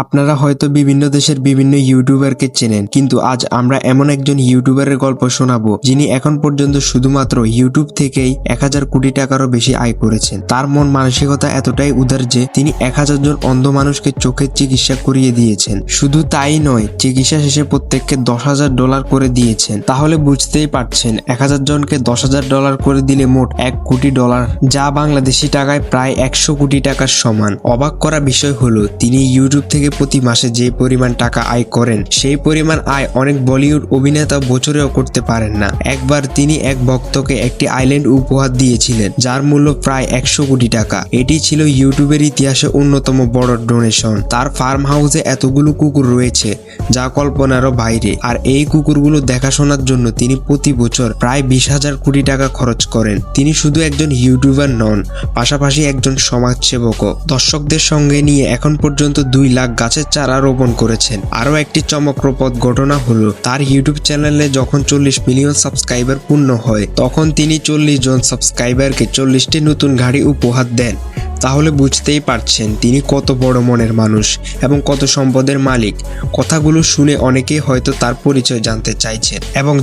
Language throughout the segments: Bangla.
আপনারা হয়তো বিভিন্ন দেশের বিভিন্ন ইউটিউবারকে চেনেন, কিন্তু আজ আমরা এমন একজন ইউটিউবারের গল্প শোনাবো যিনি এখন পর্যন্ত শুধুমাত্র ইউটিউব থেকেই 1000 কোটি টাকারও বেশি আয় করেছেন। তার মন মানসিকতা এতটাই উদার যে তিনি 1000 জন অন্ধ মানুষকে চোখের চিকিৎসা করিয়ে দিয়েছেন। শুধু তাই নয়, চিকিৎসা শেষে প্রত্যেককে $10,000 করে দিয়েছেন। তাহলে বুঝতেই পারছেন 1000 জনকে $10,000 করে দিলে মোট $1 কোটি, যা বাংলাদেশি টাকায় প্রায় 100 কোটি টাকার সমান। অবাক করা বিষয় হলো তিনি ইউটিউব থেকে প্রতি মাসে যে পরিমাণ টাকা আয় করেন সেই পরিমাণ আয় অনেক বলিউড অভিনেতা বছরেও করতে পারেন না। একবার তিনি এক ভক্তকে একটি আইল্যান্ড উপহার দিয়েছিলেন যার মূল্য প্রায় 100 কোটি টাকা। এটি ছিল ইউটিউবের ইতিহাসে অন্যতম বড় ডোনেশন। তার ফার্ম হাউসে এতগুলো কুকুর রয়েছে যা কল্পনারও বাইরে, আর এই কুকুরগুলো দেখাশোনার জন্য তিনি প্রতি বছর প্রায় 20,000 কোটি টাকা খরচ করেন। তিনি শুধু একজন ইউটিউবার নন, পাশাপাশি একজন সমাজসেবকও। দর্শকদের সঙ্গে নিয়ে এখন পর্যন্ত 2 লাখ গাছের চারা রোপণ করেছেন। আরও একটি চমকপ্রদ ঘটনা হলো তার ইউটিউব চ্যানেলে যখন 40 মিলিয়ন সাবস্ক্রাইবার পূর্ণ হয় তখন তিনি 40 জন সাবস্ক্রাইবারকে 40টি নতুন গাড়ি উপহার দেন। তাহলে বুঝতেই পারছেন তিনি কত বড় মনের মানুষ এবং কত সম্পদের মালিক। কথাগুলো শুনে অনেকেই হয়তো তার পরিচয়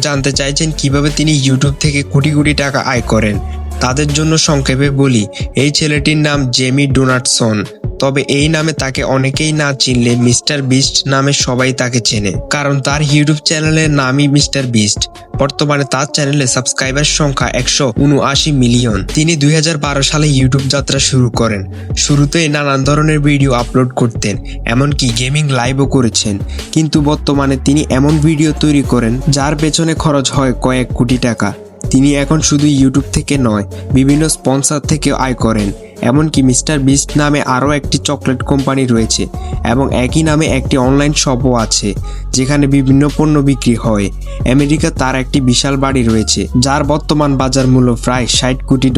জানতে চাইছেন কিভাবে তিনি ইউটিউব থেকে কোটি কোটি টাকা আয় করেন। তাদের জন্য সংক্ষেপে বলি, এই ছেলেটির নাম জেমি ডোনাল্ডসন। তবে এই নামে তাকে অনেকেই না চিনলে মিস্টার বিস্ট নামে সবাই তাকে চেনে, কারণ তার ইউটিউব চ্যানেলের নামই মিস্টার বিস্ট। বর্তমানে তার চ্যানেলে সাবস্ক্রাইবার সংখ্যা 179 মিলিয়ন। তিনি 2012 সালে ইউটিউব যাত্রা শুরু করেন। শুরুতেই নানান ধরনের ভিডিও আপলোড করতেন, এমনকি গেমিং লাইভও করেছেন। কিন্তু বর্তমানে তিনি এমন ভিডিও তৈরি করেন যার পেছনে খরচ হয় কয়েক কোটি টাকা। তিনি এখন শুধু ইউটিউব থেকে নয়, বিভিন্ন স্পন্সর থেকেও আয় করেন। এমনকি মিস্টার বিস্ট নামে আরও একটি চকলেট কোম্পানি রয়েছে এবং একই নামে একটি অনলাইন শপও আছে যেখানে বিভিন্ন পণ্য বিক্রি হয়। আমেরিকা তার একটি বিশাল বাড়ি রয়েছে যার বর্তমান বাজার মূল্য প্রায় $60 কোটি।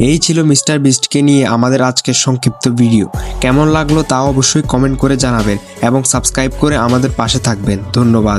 এই ছিল মিস্টার বিস্টকে নিয়ে আমাদের আজকের সংক্ষিপ্ত ভিডিও। কেমন লাগলো তা অবশ্যই কমেন্ট করে জানাবেন এবং সাবস্ক্রাইব করে আমাদের পাশে থাকবেন। ধন্যবাদ।